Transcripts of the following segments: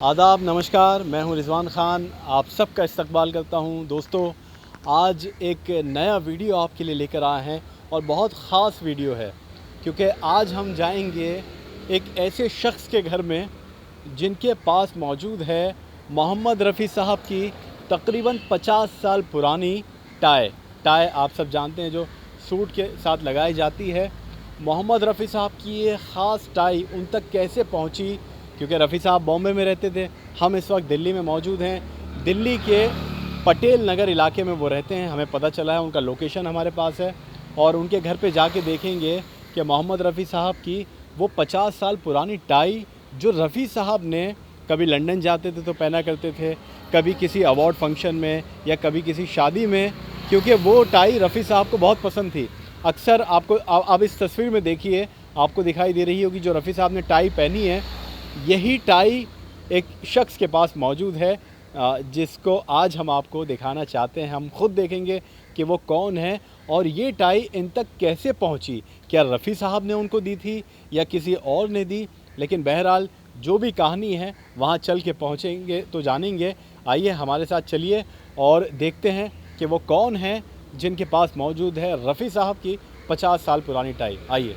आदाब, नमस्कार। मैं हूं रिजवान ख़ान, आप सबका इस्तकबाल करता हूं। दोस्तों, आज एक नया वीडियो आपके लिए लेकर आए हैं और बहुत ख़ास वीडियो है, क्योंकि आज हम जाएंगे एक ऐसे शख्स के घर में जिनके पास मौजूद है मोहम्मद रफ़ी साहब की तकरीबन 50 साल पुरानी टाई आप सब जानते हैं, जो सूट के साथ लगाई जाती है। मोहम्मद रफ़ी साहब की ये ख़ास टाई उन तक कैसे पहुंची, क्योंकि रफ़ी साहब बॉम्बे में रहते थे, हम इस वक्त दिल्ली में मौजूद हैं। दिल्ली के पटेल नगर इलाके में वो रहते हैं, हमें पता चला है, उनका लोकेशन हमारे पास है और उनके घर पे जाके देखेंगे कि मोहम्मद रफ़ी साहब की वो 50 साल पुरानी टाई जो रफ़ी साहब ने कभी लंदन जाते थे तो पहना करते थे, कभी किसी अवार्ड फंक्शन में या कभी किसी शादी में, क्योंकि वो टाई रफ़ी साहब को बहुत पसंद थी। अक्सर आपको अब इस तस्वीर में देखिए, आपको दिखाई दे रही होगी जो रफ़ी साहब ने टाई पहनी है, यही टाई एक शख्स के पास मौजूद है, जिसको आज हम आपको दिखाना चाहते हैं। हम खुद देखेंगे कि वो कौन है और ये टाई इन तक कैसे पहुंची। क्या रफ़ी साहब ने उनको दी थी या किसी और ने दी, लेकिन बहरहाल जो भी कहानी है वहाँ चल के पहुँचेंगे तो जानेंगे। आइए हमारे साथ चलिए और देखते हैं कि वो कौन है जिनके पास मौजूद है रफ़ी साहब की 50 साल पुरानी टाई। आइए।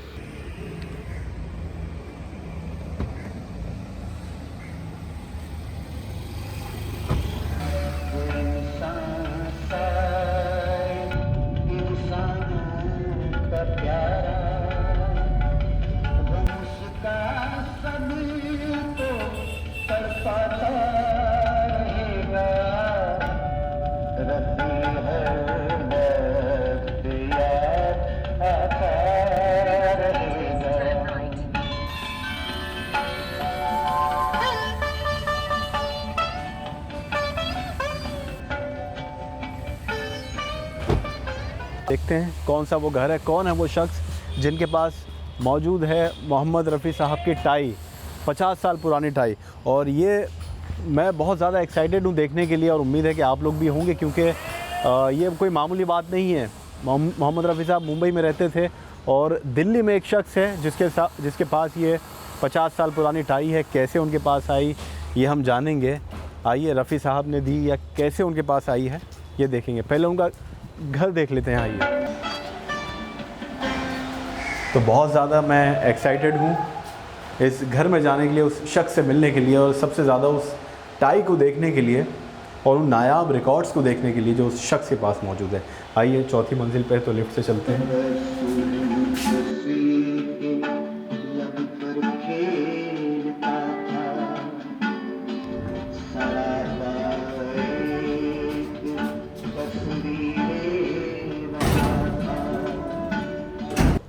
देखते हैं कौन सा वो घर है, कौन है वो शख्स जिनके पास मौजूद है मोहम्मद रफ़ी साहब की टाई, 50 साल पुरानी टाई। और ये मैं बहुत ज़्यादा एक्साइटेड हूँ देखने के लिए और उम्मीद है कि आप लोग भी होंगे, क्योंकि ये कोई मामूली बात नहीं है। मोहम्मद रफ़ी साहब मुंबई में रहते थे और दिल्ली में एक शख्स है जिसके पास ये 50 साल पुरानी टाई है। कैसे उनके पास आई ये हम जानेंगे। आइए, रफ़ी साहब ने दी या कैसे उनके पास आई है ये देखेंगे। पहले उनका घर देख लेते हैं। आइए। तो बहुत ज़्यादा मैं एक्साइटेड हूँ इस घर में जाने के लिए, उस शख्स से मिलने के लिए और सबसे ज़्यादा उस टाई को देखने के लिए और उन नायाब रिकॉर्ड्स को देखने के लिए जो उस शख्स के पास मौजूद है। आइए, चौथी मंजिल पे तो लिफ्ट से चलते हैं।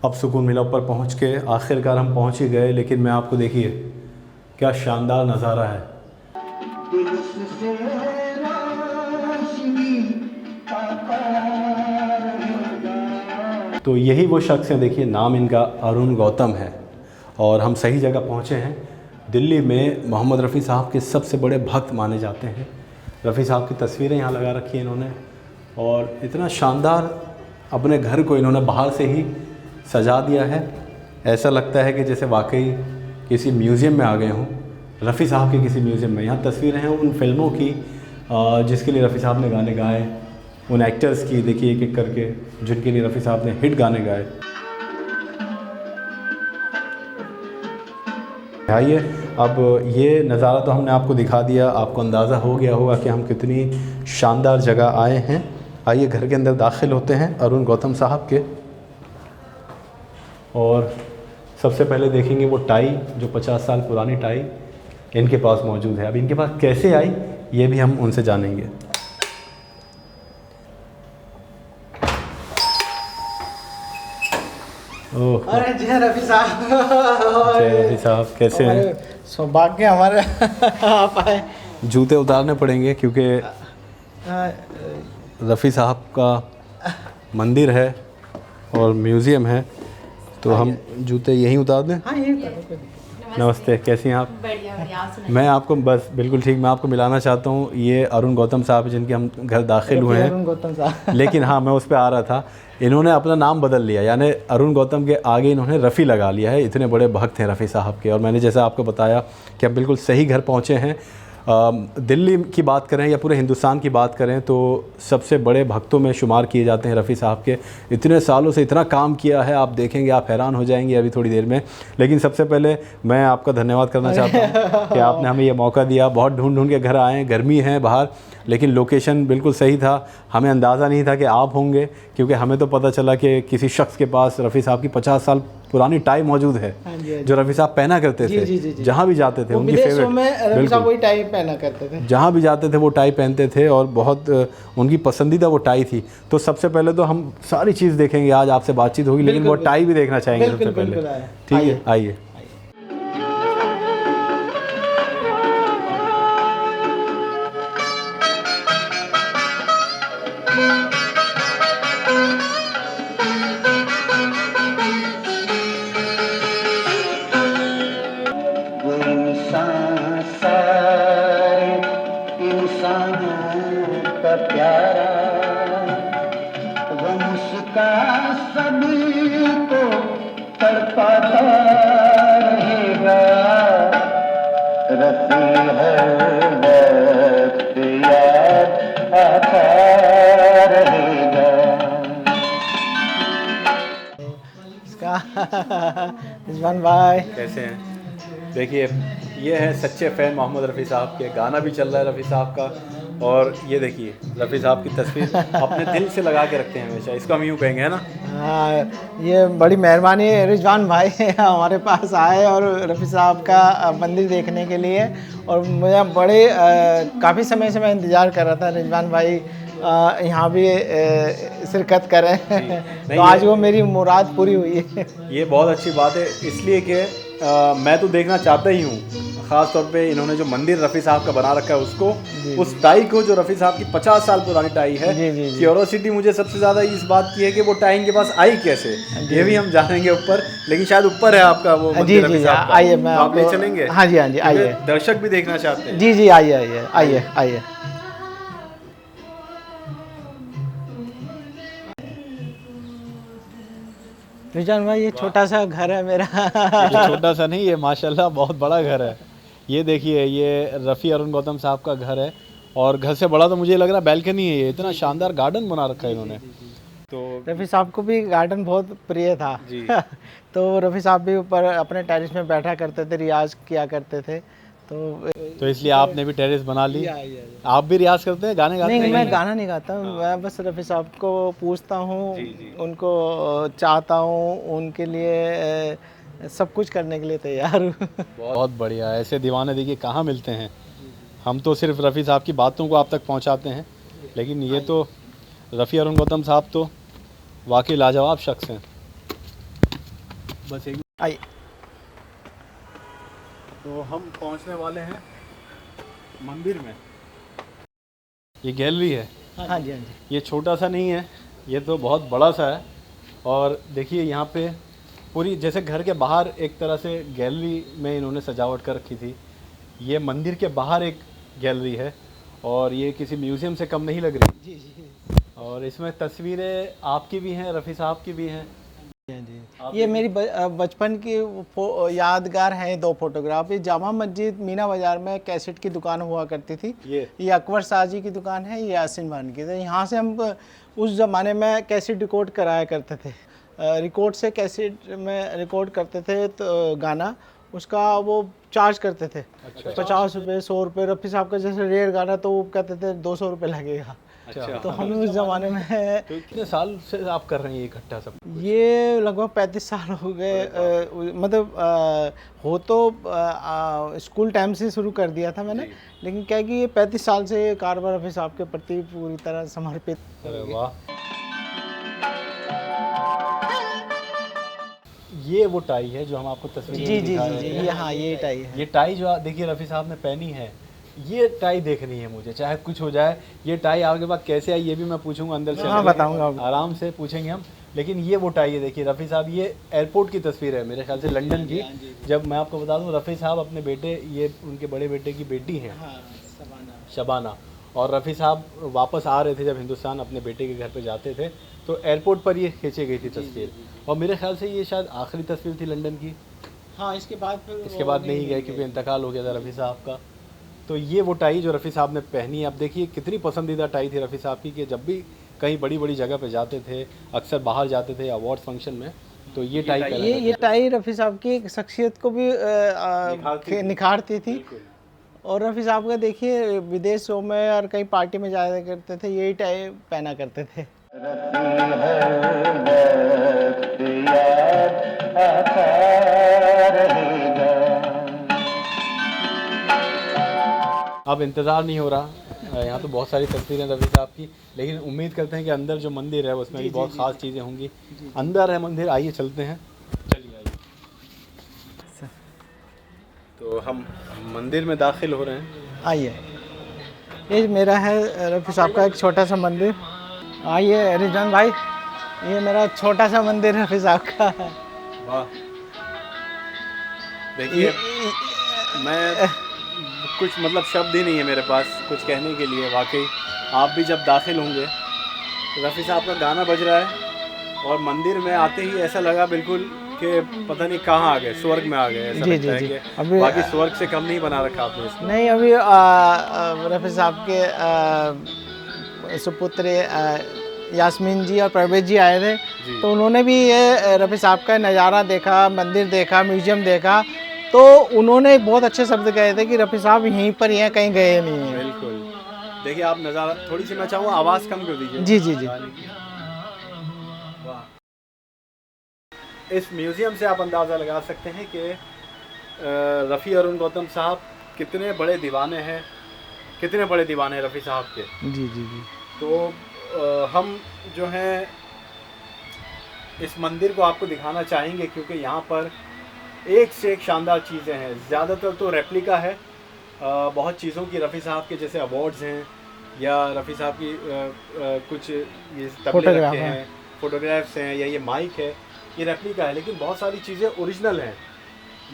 अब सुकून मिला ऊपर पहुंच के, आखिरकार हम पहुंच ही गए। लेकिन मैं आपको, देखिए क्या शानदार नज़ारा है। तो यही वो शख्स हैं, देखिए नाम इनका अरुण गौतम है और हम सही जगह पहुंचे हैं। दिल्ली में मोहम्मद रफ़ी साहब के सबसे बड़े भक्त माने जाते हैं। रफ़ी साहब की तस्वीरें यहाँ लगा रखी हैं इन्होंने और इतना शानदार अपने घर को इन्होंने बाहर से ही सजा दिया है। ऐसा लगता है कि जैसे वाकई किसी म्यूज़ियम में आ गए हों, रफ़ी साहब के किसी म्यूज़ियम में। यहाँ तस्वीरें हैं उन फिल्मों की जिसके लिए रफ़ी साहब ने गाने गाए, उन एक्टर्स की, देखिए एक एक करके जिनके लिए रफ़ी साहब ने हिट गाने गाए। आइए, अब ये नज़ारा तो हमने आपको दिखा दिया, आपको अंदाज़ा हो गया होगा कि हम कितनी शानदार जगह आए हैं। आइए घर के अंदर दाखिल होते हैं अरुण गौतम साहब के और सबसे पहले देखेंगे वो टाई जो 50 साल पुरानी टाई इनके पास मौजूद है। अब इनके पास कैसे आई ये भी हम उनसे जानेंगे। ओह, अरे जय रफ़ी साहब। जय रफ़ी साहब, कैसे हैं? सौभाग्य हमारे आप आए। जूते उतारने पड़ेंगे क्योंकि रफ़ी साहब का मंदिर है और म्यूज़ियम है, तो हम जूते यहीं उतार दें। हाँ, यहीं उतारो। नमस्ते, कैसी हैं आप? बढ़िया। मैं आपको बस बिल्कुल ठीक, मैं आपको मिलाना चाहता हूँ, ये अरुण गौतम साहब जिनके हम घर दाखिल हुए हैं। अरुण गौतम साहब। लेकिन हाँ, मैं उस पर आ रहा था, इन्होंने अपना नाम बदल लिया, यानी अरुण गौतम के आगे इन्होंने रफ़ी लगा लिया है। इतने बड़े भक्त हैं रफ़ी साहब के। और मैंने जैसा आपको बताया कि हम बिल्कुल सही घर पहुँचे हैं। दिल्ली की बात करें या पूरे हिंदुस्तान की बात करें तो सबसे बड़े भक्तों में शुमार किए जाते हैं रफ़ी साहब के। इतने सालों से इतना काम किया है, आप देखेंगे, आप हैरान हो जाएंगे अभी थोड़ी देर में। लेकिन सबसे पहले मैं आपका धन्यवाद करना चाहता हूँ कि आपने हमें ये मौका दिया। बहुत ढूंढ के घर आए, गर्मी है बाहर, लेकिन लोकेशन बिल्कुल सही था। हमें अंदाज़ा नहीं था कि आप होंगे, क्योंकि हमें तो पता चला कि किसी शख्स के पास रफ़ी साहब की 50 साल पुरानी टाई मौजूद है, जो रफ़ी साहब पहना करते थे। जहाँ भी जाते थे उनकी फेवरेट, रफ़ी साहब वही टाई पहना करते थे। जहाँ भी जाते थे वो टाई पहनते थे और बहुत उनकी पसंदीदा वो टाई थी। तो सबसे पहले तो हम सारी चीज़ देखेंगे, आज आपसे बातचीत होगी, लेकिन वो टाई भी देखना चाहेंगे सबसे पहले। ठीक है, आइए। रिजवान भाई कैसे हैं? देखिए, ये है सच्चे फ़ैन मोहम्मद रफ़ी साहब के। गाना भी चल रहा है रफ़ी साहब का, और ये देखिए रफ़ी साहब की तस्वीर अपने दिल से लगा के रखते हैं हमेशा, इसको हम यूँ कहेंगे, है ना? हाँ, ये बड़ी मेहरबानी है रिजवान भाई हमारे पास आए और रफ़ी साहब का मंदिर देखने के लिए। और मुझे बड़े काफ़ी समय से मैं इंतज़ार कर रहा था रिजवान भाई यहाँ भी शिरकत करें। तो आज वो मेरी मुराद पूरी हुई है। ये बहुत अच्छी बात है, इसलिए कि मैं तो देखना चाहता ही हूँ। ख़ास तौर पे इन्होंने जो मंदिर रफ़ी साहब का बना रखा है उसको, उस टाई को, जो रफ़ी साहब की 50 साल पुरानी टाई है। क्यूरोसिटी मुझे सबसे ज़्यादा इस बात की है कि वो टाई इनके पास आई कैसे, ये भी हम जानेंगे ऊपर। लेकिन शायद ऊपर है आपका वो मंदिर रफ़ी साहब का। आइए, मैं आप ले चलेंगे? हाँ जी, आइए। दर्शक भी देखना चाहते हैं। जी, आइए। रिजवान भाई, ये छोटा सा घर है मेरा। ये छोटा सा नहीं, ये माशाल्लाह बहुत बड़ा घर है। ये देखिए, ये रफ़ी अरुण गौतम साहब का घर है, और घर से बड़ा तो मुझे लग रहा है बैल्कनी है। ये इतना शानदार गार्डन बना रखा है इन्होंने। तो रफ़ी साहब को भी गार्डन बहुत प्रिय था जी। तो रफ़ी साहब भी ऊपर अपने टेरेस में बैठा करते थे, रियाज किया करते थे। तो इसलिए आपने भी टेरेस बना ली। आप भी रियाज करते हैं, गाने गाते हैं? नहीं, मैं गाना नहीं गाता। मैं बस रफ़ी साहब को पूछता हूँ, उनको चाहता हूँ, उनके लिए सब कुछ करने के लिए तैयार हूँ। बहुत बढ़िया। ऐसे दीवाने देखिए कहाँ मिलते हैं। हम तो सिर्फ रफ़ी साहब की बातों को आप तक पहुँचाते हैं, लेकिन ये तो रफ़ी अरुण गौतम साहब तो वाकई लाजवाब शख्स हैं। बस एक आइए। तो हम पहुंचने वाले हैं मंदिर में। ये गैलरी है। हाँ जी। ये छोटा सा नहीं है, ये तो बहुत बड़ा सा है। और देखिए यहाँ पे पूरी, जैसे घर के बाहर एक तरह से गैलरी में इन्होंने सजावट कर रखी थी, ये मंदिर के बाहर एक गैलरी है, और ये किसी म्यूज़ियम से कम नहीं लग रही। जी। और इसमें तस्वीरें आपकी भी हैं, रफ़ी साहब की भी हैं। ये मेरी बचपन की यादगार हैं 2 फोटोग्राफ। ये जामा मस्जिद मीना बाज़ार में कैसेट की दुकान हुआ करती थी। ये अकबर शाह जी की दुकान है, ये यासिन भान की। तो यहाँ से हम उस ज़माने में कैसेट रिकॉर्ड कराया करते थे। रिकॉर्ड से कैसेट में रिकॉर्ड करते थे तो गाना, उसका वो चार्ज करते थे। 50 रुपये, 100 रुपये। रफ़ी साहब का जैसे रेयर गाना तो वो कहते थे 200 रुपये लगेगा। अच्छा। तो हम उस ज़माने में तो कितने साल से आप कर रहे हैं ये इकट्ठा सब? ये लगभग 35 साल हो गए। मतलब हो तो स्कूल टाइम से शुरू कर दिया था मैंने, लेकिन क्या है कि ये 35 साल से ये कारोबार रफ़ी साहब के प्रति पूरी तरह समर्पित। अरे वाह। ये वो टाई है जो हम आपको तस्वीर में दिखा रहे हैं। जी, हाँ, ये टाई है। ये टाई जो देखिए रफ़ी साहब ने पहनी है, ये टाई देखनी है मुझे, चाहे कुछ हो जाए। ये टाई आपके पास कैसे आई ये भी मैं पूछूंगा अंदर से। हाँ, बताऊंगा, आराम से पूछेंगे हम। लेकिन ये वो टाई है, देखिए रफ़ी साहब, ये एयरपोर्ट की तस्वीर है मेरे ख्याल से, लंदन की। जब मैं आपको बता दूं, रफ़ी साहब अपने बेटे, ये उनके बड़े बेटे की बेटी हैं, शबाना, और रफ़ी साहब वापस आ रहे थे जब हिंदुस्तान, अपने बेटे के घर पे जाते थे, तो एयरपोर्ट पर ये खींची गई थी तस्वीर। और मेरे ख्याल से ये शायद आखिरी तस्वीर थी लंदन की। हाँ, इसके बाद नहीं गए क्योंकि इंतकाल हो गया था रफ़ी साहब का। तो ये वो टाई जो रफ़ी साहब ने पहनी है। अब देखिए कितनी पसंदीदा टाई थी रफ़ी साहब की कि जब भी कहीं बड़ी बड़ी जगह पे जाते थे, अक्सर बाहर जाते थे अवार्ड फंक्शन में, तो ये टाई पहना करते ये थे। टाई रफ़ी साहब की शख्सियत को भी निखारती थी। और रफ़ी साहब का देखिए विदेशों में और कई पार्टी में जाया करते थे, यही टाई पहना करते थे। अब इंतज़ार नहीं हो रहा, यहाँ तो बहुत सारी तस्वीरें रफ़ी साहब की, लेकिन उम्मीद करते हैं कि अंदर जो मंदिर है उसमें भी बहुत ख़ास चीज़ें होंगी। अंदर है मंदिर, आइए चलते हैं, चलिए आइए। तो हम मंदिर में दाखिल हो रहे हैं। आइए, ये मेरा है रफ़ी साहब का एक छोटा सा मंदिर। आइए रिजवान भाई, ये मेरा छोटा सा मंदिर रफ़ी साहब का है। वाह, देखिए मैं कुछ मतलब शब्द ही नहीं है मेरे पास कुछ कहने के लिए। वाकई आप भी जब दाखिल होंगे तो रफ़ी साहब का गाना बज रहा है और मंदिर में आते ही ऐसा लगा बिल्कुल कि पता नहीं कहाँ आ गए, स्वर्ग में आ गए। ऐसा लगता है कि अभी बाकी स्वर्ग से कम नहीं बना रखा आपने इसको। नहीं, अभी रफ़ी साहब के सुपुत्र यास्मीन जी और परवेज जी आए थे, तो उन्होंने भी ये रफ़ी साहब का नज़ारा देखा, मंदिर देखा, म्यूजियम देखा, तो उन्होंने बहुत अच्छे शब्द कहे थे कि रफ़ी साहब यहीं पर ही हैं, कहीं गए नहीं हैं। बिल्कुल, देखिए आप नज़ारा थोड़ी सी मैं चाहूँगा आवाज़ कम कर दीजिए। जी जी जी। वाह, इस म्यूज़ियम से आप अंदाज़ा लगा सकते हैं कि रफ़ी अरुण गौतम साहब कितने बड़े दीवाने हैं, कितने बड़े दीवाने हैं रफ़ी साहब के। जी जी जी। तो हम जो हैं इस मंदिर को आपको दिखाना चाहेंगे क्योंकि यहाँ पर एक से एक शानदार चीज़ें हैं। ज़्यादातर तो रेप्लिका है बहुत चीज़ों की, रफ़ी साहब के जैसे अवार्ड्स हैं या रफ़ी साहब की कुछ ये तबले रखे हैं, फ़ोटोग्राफ्स हैं, या ये माइक है, ये रेप्लिका है। लेकिन बहुत सारी चीज़ें ओरिजिनल हैं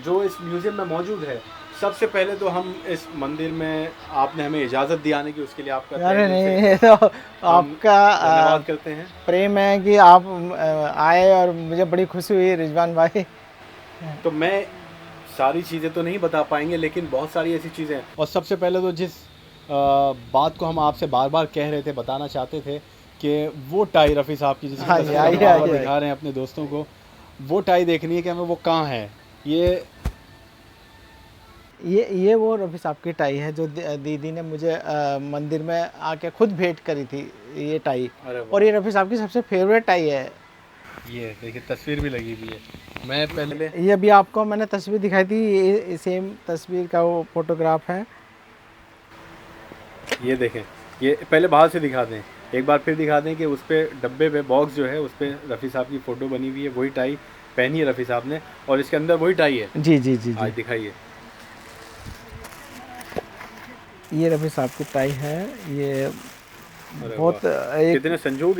जो इस म्यूज़ियम में मौजूद है। सबसे पहले तो हम इस मंदिर में आपने हमें इजाज़त दी आने की, उसके लिए आपका अरे नहीं, ये तो आपका धन्यवाद करते हैं। प्रेम है कि आप आए और मुझे बड़ी खुशी हुई रिजवान भाई। तो मैं सारी चीज़ें तो नहीं बता पाएंगे लेकिन बहुत सारी ऐसी चीज़ें हैं। और सबसे पहले तो जिस बात को हम आपसे बार बार कह रहे थे, बताना चाहते थे कि वो टाई रफ़ी साहब की जिसकी तस्वीर हम बार-बार दिखा रहे हैं अपने दोस्तों को, वो टाई देखनी है कि हमें वो कहाँ है। ये वो रफ़ी साहब की टाई है जो दीदी ने मुझे मंदिर में आके खुद भेंट करी थी, ये टाई। और ये रफ़ी साहब की सबसे फेवरेट टाई है। ये देखिए तस्वीर भी लगी हुई है। मैं पहले ये अभी आपको मैंने तस्वीर दिखाई थी, ये सेम तस्वीर का वो फोटोग्राफ है। ये देखें, ये पहले बाहर से दिखा दें, एक बार फिर दिखा दें कि उस पर डब्बे पे बॉक्स जो है उस पर रफ़ी साहब की फ़ोटो बनी हुई है, वही टाई पहनी है रफ़ी साहब ने और इसके अंदर वही टाई है। जी जी जी, आज दिखाइए। ये रफ़ी साहब की टाई है। ये बहुत कितने संजो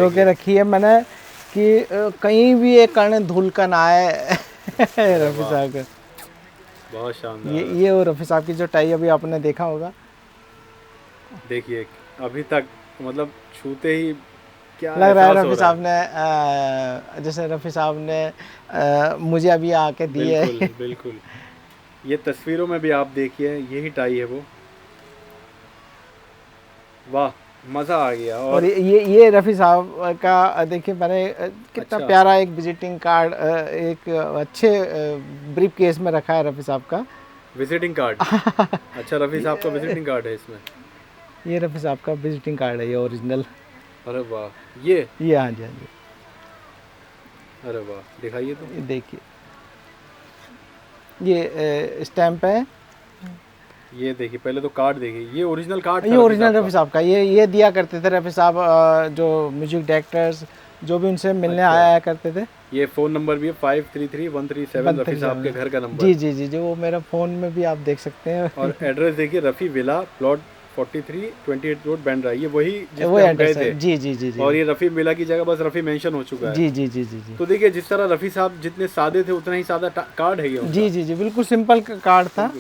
के रखी है मैंने कि कहीं भी एक कण धूल का ना आए रफ़ी साहब का। बहुत शानदार। ये वो रफ़ी साहब की जो टाई अभी आपने देखा होगा। देखिए अभी तक मतलब छूते ही क्या लग रहा है रफ़ी साहब ने जैसे रफ़ी साहब ने मुझे अभी आके दी है। बिल्कुल बिल्कुल, ये तस्वीरों में भी आप देखिए यही टाई है वो। वाह, मज़ा आ गया। और ये रफ़ी साहब का देखिए मैंने कितना प्यारा एक विजिटिंग कार्ड एक अच्छे ब्रीफ केस में रखा है रफ़ी साहब का विजिटिंग कार्ड। अच्छा, रफ़ी साहब का विजिटिंग कार्ड है इसमें। ये रफ़ी साहब का विजिटिंग कार्ड है, ये ओरिजिनल। अरे वाह, ये हाँ जी, हाँ जी। अरे वाह, दिखाइए तो। ये देखिए, ये स्टैम्प है। ये देखिए, पहले तो कार्ड देखिए, ये ओरिजिनल कार्ड था। ये ओरिजिनल रफ़ी साहब का, ये दिया करते थे रफ़ी साहब, जो म्यूजिक डायरेक्टर्स जो भी उनसे मिलने आया करते थे। ये फ़ोन नंबर भी है 533137 रफ़ी साहब के घर का नंबर। जी जी जी, जो वो मेरा फ़ोन में भी आप देख सकते हैं। और एड्रेस देखिए, Rafi villa plot 4328 road Bandra, ये वही जिसमें हम गए थे। जी जी जी जी। और ये रफ़ी विला की जगह बस रफ़ी मेंशन हो चुका है। जी जी जी जी जी। तो देखिए जिस तरह रफ़ी साहब जितने सादे थे उतना ही सादा कार्ड है ये। जी जी जी, बिल्कुल सिंपल कार्ड था।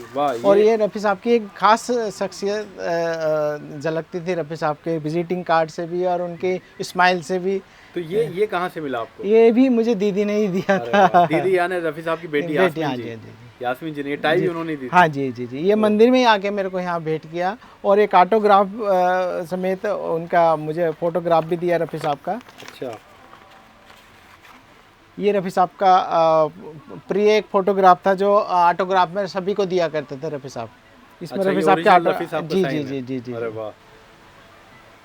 और ये रफ़ी साहब की एक खास शख्सियत झलकती थी रफ़ी साहब के विजिटिंग कार्ड से भी और उनके स्माइल से भी। तो ये कहाँ से मिला आपको? ये भी मुझे दीदी ने ही दिया था। दीदी यानी रफ़ी साहब की बेटी यास्मीन जी। यास्मीन जी ने ये टाई भी उन्होंने दी थी। हाँ जी जी जी, ये मंदिर में ही आके मेरे को यहाँ भेंट किया और एक ऑटोग्राफ समेत उनका मुझे फोटोग्राफ भी दिया रफ़ी साहब का। अच्छा, ये रफ़ी साहब का प्रिय एक फोटोग्राफ था जो ऑटोग्राफ में सभी को दिया करते थे रफ़ी साहब। इसमें अच्छा, रफ़ी ये साहब के ओरिजिनल रफ़ी साहब का जी साइन जी है। जी जी जी। अरे वाह,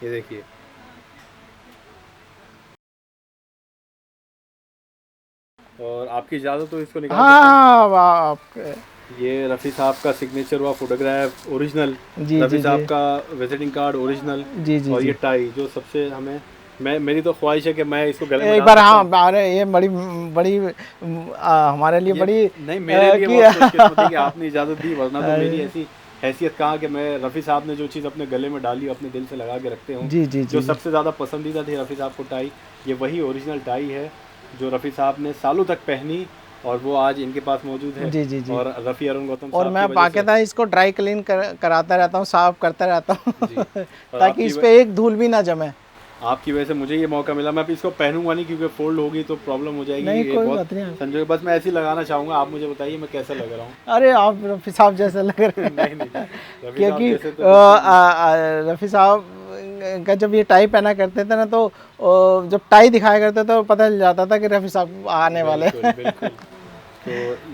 ये देखिए। और आपकी इजाज़त तो इसको निकाल सकते हैं? हाँ वाह आपके ये रफ़ी साहब का सिग्नेचर हुआ फोटोग्राफ ओरिजिनल, जी रफ़ी जी साहब जी का विजिटिंग कार्ड ओरिजिनल, जी जी और ये जी। टाई जो सबसे हमें, मैं मेरी तो ख्वाहिश है कि मैं इसको गले में एक डाल बार सकता हाँ, हूँ। अरे ये बड़ी बड़ी हमारे लिए ये बड़ी नहीं, मेरे लिए कि बहुत खुशकिस्मती कि आपने इजाज़त दी, वरना तो मेरी अरे, ऐसी हैसियत कहाँ कि मैं रफ़ी साहब ने जो चीज़ अपने गले में डाली अपने दिल से लगा के रखते हूँ। जी जी जो जी जी सबसे ज़्यादा पसंदीदा थी रफ़ी साहब को टाई, ये वही ओरिजिनल टाई है जो रफ़ी साहब ने सालों तक पहनी, और वो आज इनके पास मौजूद है। जी जी जी। और रफ़ी अरुण गौतम और साहब की मैं वजह से। बाकायदा इसको ड्राई क्लीन कराता रहता हूँ, साफ करता रहता जी, हूँ और ताकि इस पे एक धूल भी ना जमे। आपकी वजह से मुझे ये मौका मिला। मैं अब इसको पहनूंगा नहीं क्योंकि फोल्ड होगी तो प्रॉब्लम हो जाएगी। नहीं ये कोई बहुत बात नहीं। संजो, बस मैं ऐसे ही लगाना चाहूँगा। आप मुझे बताइए मैं कैसा लग रहा हूँ। अरे आप रफ़ी साहब जैसे लग रहे हैं नहीं नहीं, रफ़ी साहब क्योंकि जैसे तो बिल्कुल भी। रफ़ी साहब का जब ये टाई पहना करते थे ना तो जब टाई दिखाया करते तो पता चल जाता था कि रफ़ी साहब आने वाले बिल्कुल हैं। बिल्कुल। तो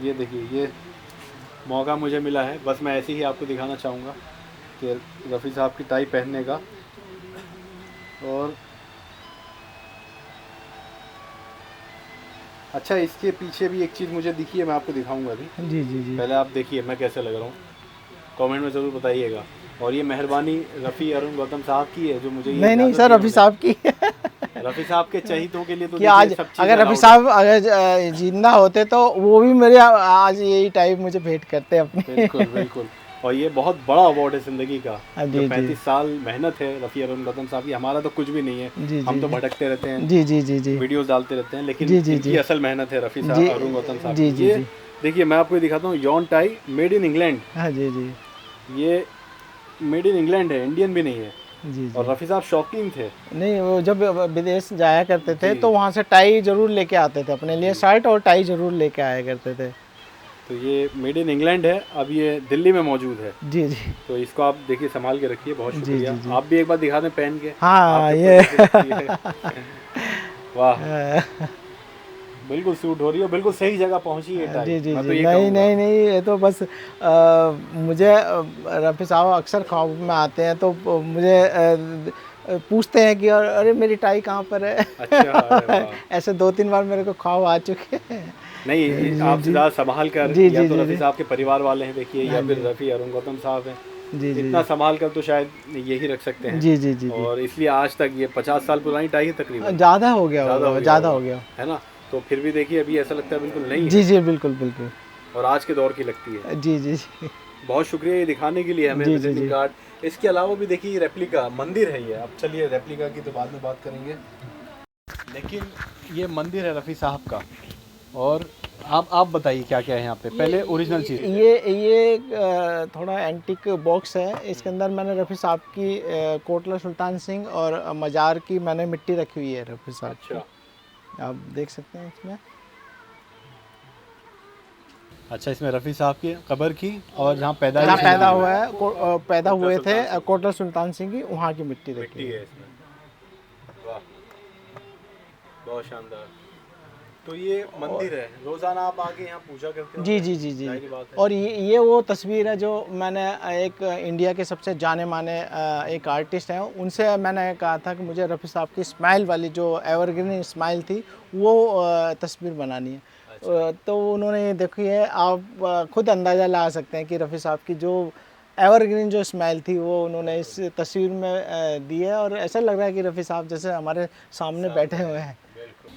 ये देखिए, ये मौका मुझे मिला है, बस मैं ऐसे ही आपको दिखाना चाहूँगा कि रफ़ी साहब की टाई पहनने का। और अच्छा, इसके पीछे भी एक चीज़ मुझे दिखी है, मैं आपको दिखाऊंगा अभी। जी जी जी। पहले आप देखिए मैं कैसे लग रहा हूँ, कमेंट में ज़रूर बताइएगा। और ये मेहरबानी रफ़ी अरुण गौतम साहब की है जो मुझे ये नहीं नहीं इजाज़त सर, दी रफ़ी उन्होंने। साहब की रफ़ी साहब के चहीतों के लिए तो कि देखिए आज सब चीज़ें अगर रफ़ी अलाउड है। साहब अगर जिंदा होते तो वो भी मेरे आज यही टाइप मुझे भेंट करते अपनी। बिल्कुल बिल्कुल। और ये बहुत बड़ा अवार्ड है ज़िंदगी का, जो जी जी 35 साल मेहनत है रफ़ी अरुण गौतम साहब की। हमारा तो कुछ भी नहीं है, जी हम जी तो जी भटकते रहते हैं, जी जी जी जी वीडियोस डालते रहते हैं, लेकिन जी जी इनकी जी असल मेहनत है रफ़ी जी साहब अरुण गौतम साहब जी की। जी ये जी। देखिए, मैं आपको ये दिखाता हूँ, Yon tie made in England. हाँ जी जी ये मेड इन इंग्लैंड है, इंडियन भी नहीं है। जी जी। और रफ़ी साहब शौकीन थे। नहीं वो जब विदेश जाया करते थे जी, तो वहाँ से टाई जरूर लेके आते थे अपने लिए, जी। शर्ट और टाई जरूर लेके आया करते थे। तो ये मेड इन इंग्लैंड है, अब ये दिल्ली में मौजूद है। जी जी तो इसको आप देखिए संभाल के रखिए। बहुत जी शुक्रिया। जी जी। आप भी एक बार दिखा दें पहन के, हाँ आपके ऊपर ये कैसी लगती है। वाह, बिल्कुल सूट हो रही है, बिल्कुल सही जगह पहुंची है टाई, जी जी मैं तो जी। ये नहीं कहूँगा। नहीं नहीं, ये तो बस मुझे रफ़ी साहब अक्सर ख्वाब में आते हैं तो मुझे पूछते हैं कि अरे मेरी टाई कहाँ पर है। अच्छा, अरे वाह। ऐसे 2-3 बार मेरे को ख्वाब आ चुके हैं। नहीं, जी आपसे जी ज़्यादा संभाल कर, जी या जी तो जी रफ़ी जी। साहब के परिवार वाले हैं देखिए, हाँ या फिर जी रफ़ी अरुण गौतम साहब हैं, जी जी इतना संभाल कर तो शायद यही रख सकते हैं। जी जी जी जी। और इसलिए आज तक ये 50 साल पुरानी टाई है तकरीबन। ज़्यादा हो गया ज़्यादा हो होगा, गया ज़्यादा होगा, हो गया। है ना। तो फिर भी देखिए अभी ऐसा लगता है बिल्कुल नहीं जी है, जी बिल्कुल बिल्कुल। और आज के दौर की लगती है। जी जी जी बहुत शुक्रिया ये दिखाने के लिए हमें जी जी विजिटिंग जी। कार्ड। इसके अलावा भी देखिए रेप्लिका मंदिर है ये। अब चलिए रेप्लिका की तो बाद में बात करेंगे, लेकिन ये मंदिर है रफ़ी साहब का। और आप बताइए क्या क्या है यहाँ पे। पहले ओरिजिनल चीज़। ये थोड़ा एंटिक बॉक्स है। इसके अंदर मैंने रफ़ी साहब की कोटला सुल्तान सिंह और मज़ार की मैंने मिट्टी रखी हुई है रफ़ी साहब अच्छा की, आप देख सकते हैं इसमें। अच्छा, इसमें रफ़ी साहब की कब्र की और जहाँ जहाँ पैदाइश पैदा उनकी हुआ हुई है पैदा कोटला हुए थे सुल्तान सिंह कोटला सुल्तान सिंह की, वहाँ की मिट्टी रखी मिट्टी हुई है है। इसमें। वाह, बहुत शानदार। तो ये मंदिर है, रोज़ाना आप आके यहाँ पूजा करते जी होंगे, जी जी जी। जाहिर बात है। और ये वो तस्वीर है जो मैंने एक इंडिया के सबसे जाने माने एक आर्टिस्ट हैं उनसे मैंने कहा था कि मुझे रफ़ी साहब की स्माइल वाली जो एवरग्रीन स्माइल थी वो तस्वीर बनानी है। तो उन्होंने ये देखी है, आप खुद अंदाज़ा लगा सकते हैं कि रफ़ी साहब की जो एवरग्रीन जो स्माइल थी वो उन्होंने इस तस्वीर में दी है, और ऐसा लग रहा है कि रफ़ी साहब जैसे हमारे सामने बैठे हुए हैं।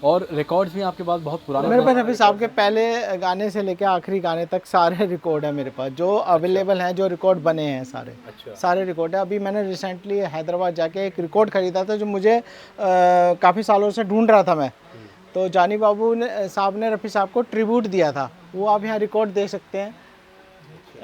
और रिकॉर्ड्स भी आपके पास बहुत पुराने मेरे पास रफ़ी साहब के पहले गाने से लेकर आखिरी गाने तक सारे रिकॉर्ड है मेरे पास, जो अवेलेबल हैं, जो रिकॉर्ड बने हैं सारे अच्छा। सारे रिकॉर्ड है। अभी मैंने रिसेंटली हैदराबाद जाके एक रिकॉर्ड ख़रीदा था जो मुझे काफ़ी सालों से ढूंढ रहा था मैं। तो जानी बाबू ने साहब ने रफ़ी साहब को ट्रिब्यूट दिया था, वो आप यहाँ रिकॉर्ड देख सकते हैं।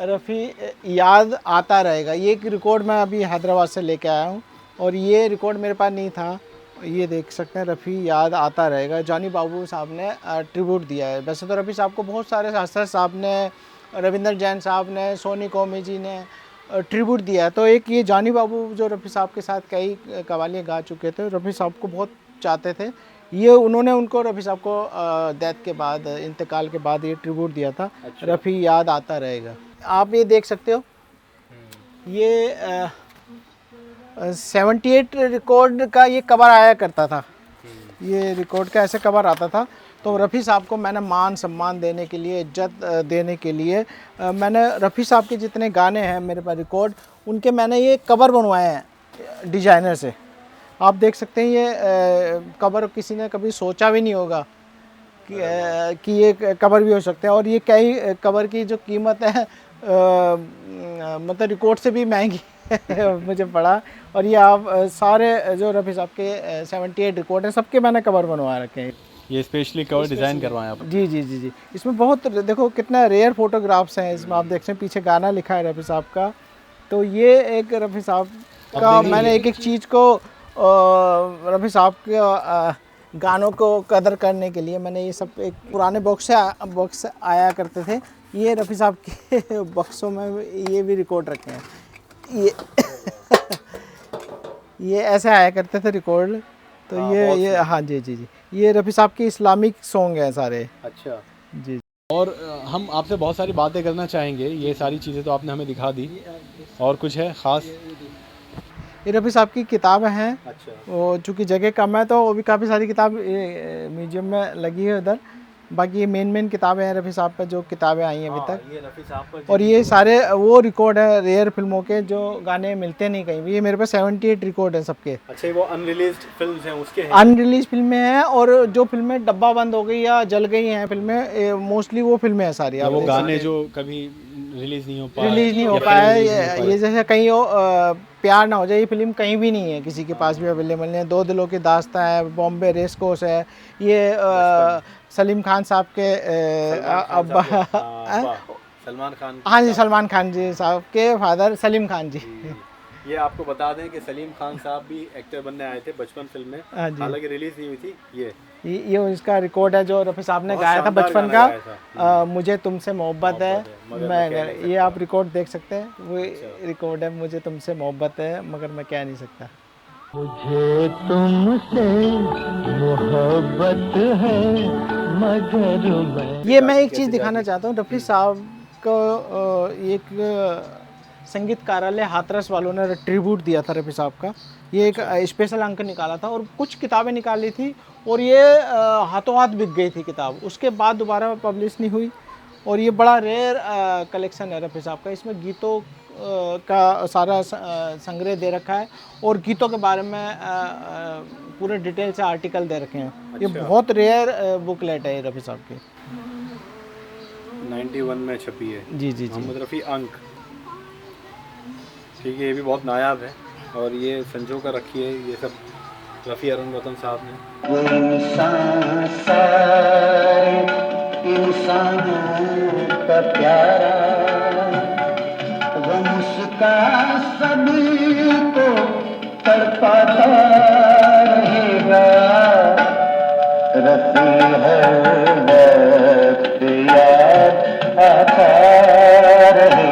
रफ़ी याद आता रहेगा, ये एक रिकॉर्ड मैं अभी हैदराबाद से लेके आया हूँ, और ये रिकॉर्ड मेरे पास नहीं था। ये देख सकते हैं, रफ़ी याद आता रहेगा, जानी बाबू साहब ने ट्रिब्यूट दिया है। वैसे तो रफ़ी साहब को बहुत सारे शास्त्र साहब ने रविंदर जैन साहब ने, सोनी कौमी जी ने ट्रिब्यूट दिया है। तो एक ये जानी बाबू जो रफ़ी साहब के साथ कई कवालियाँ गा चुके थे, रफ़ी साहब को बहुत चाहते थे, ये उन्होंने उनको रफ़ी साहब को डेथ के बाद, इंतकाल के बाद ये ट्रिब्यूट दिया था। अच्छा। रफ़ी याद आता रहेगा। आप ये देख सकते हो, ये 78 रिकॉर्ड का ये कवर आया करता था। ये रिकॉर्ड का ऐसे कवर आता था। तो रफ़ी साहब को मैंने मान सम्मान देने के लिए, इज्जत देने के लिए, मैंने रफ़ी साहब के जितने गाने हैं मेरे पास रिकॉर्ड, उनके मैंने ये कवर बनवाए हैं डिजाइनर से। आप देख सकते हैं ये कवर किसी ने कभी सोचा भी नहीं होगा कि ये कवर भी हो सकते हैं। और ये कई कवर की जो कीमत है मतलब रिकॉर्ड से भी महंगी मुझे पड़ा। और ये आप सारे जो रफ़ी साहब के 78 रिकॉर्ड हैं, सबके मैंने कवर बनवा रखे हैं। ये स्पेशली कवर डिज़ाइन करवाएं आप? जी जी जी जी। इसमें बहुत देखो कितना रेयर फोटोग्राफ्स हैं इसमें। आप देख सकते हैं पीछे गाना लिखा है रफ़ी साहब का। तो ये एक रफ़ी साहब का मैंने एक एक चीज़ को रफ़ी साहब के गानों को कदर करने के लिए मैंने ये सब एक पुराने बॉक्स आया करते थे, ये रफ़ी साहब के बॉक्सों में ये भी रिकॉर्ड रखे हैं। ये ये ऐसे आया करते थे रिकॉर्ड। तो ये हाँ जी जी जी, ये रफ़ी साहब के इस्लामिक सॉन्ग हैं सारे। अच्छा जी। और हम आपसे बहुत सारी बातें करना चाहेंगे। ये सारी चीज़ें तो आपने हमें दिखा दी, और कुछ है ख़ास? ये रफ़ी साहब की किताबें हैं। अच्छा। वो चूँकि जगह कम है तो वो भी काफ़ी सारी किताब म्यूजियम में लगी है उधर। बाकी ये मेन किताबें हैं रफ़ी साहब पर, जो किताबें आई हैं अभी तक। ये रफ़ी साहब पर, और ये सारे वो रिकॉर्ड है रेयर फिल्मों के, जो गाने मिलते नहीं कहीं भी। ये मेरे पास 78 रिकॉर्ड है सबके। अच्छा, वो अनरिलीज्ड फिल्म्स हैं उसके हैं? अनरिलीज फिल्में हैं, और जो फिल्में डब्बा बंद हो गई या जल गई हैं फिल्में, मोस्टली वो फिल्में हैं सारी। वो गाने जो कभी रिलीज़ नहीं हो पाए ये जैसे कहीं प्यार ना हो जाए, ये फिल्म कहीं भी नहीं है, किसी के पास भी अवेलेबल नहीं है। दो दिलों की दास्तां है, बॉम्बे रेस कोर्स है, ये सलीम खान साहब के अब्बा, सलमान खान। हाँ जी, सलमान खान जी साहब के फादर सलीम खान जी। ये आपको बता दें कि सलीम खान साहब भी एक्टर बनने आए थे बचपन फिल्म में, हालांकि रिलीज नहीं हुई थी। ये इसका रिकॉर्ड है जो रफ़ी साहब ने गाया था बचपन का, मुझे तुमसे मोहब्बत है मैं, ये आप रिकॉर्ड देख सकते हैं। वो रिकॉर्ड है, मुझे तुमसे मोहब्बत है मगर मैं कह नहीं सकता। मुझे तुमसे मोहब्बत है मगर ये मैं एक चीज़ दिखाना चाहता हूँ। रफ़ी साहब को एक संगीत कार्यालय हाथरस वालों ने ट्रिब्यूट दिया था रफ़ी साहब का। ये एक स्पेशल अंक निकाला था और कुछ किताबें निकाली थी, और ये हाथों हाथ बिक गई थी किताब। उसके बाद दोबारा पब्लिश नहीं हुई। और ये बड़ा रेयर कलेक्शन है रफ़ी साहब का। इसमें गीतों का सारा संग्रह दे रखा है, और गीतों के बारे में पूरे डिटेल से आर्टिकल दे रखे हैं। अच्छा। ये बहुत रेयर बुकलेट है ये रफ़ी साहब की, 91 में छपी है। जी जी जी। मोहम्मद रफ़ी अंक, ठीक है, ये भी बहुत नायाब है। और ये संजो कर रखी है, ये सब रफ़ी अरुण रतन साहब ने। इंसान का प्यारा वो मुस्का सभी को तड़पाता रहेगा, रफ़ी है वक्त याद आता रहेगा।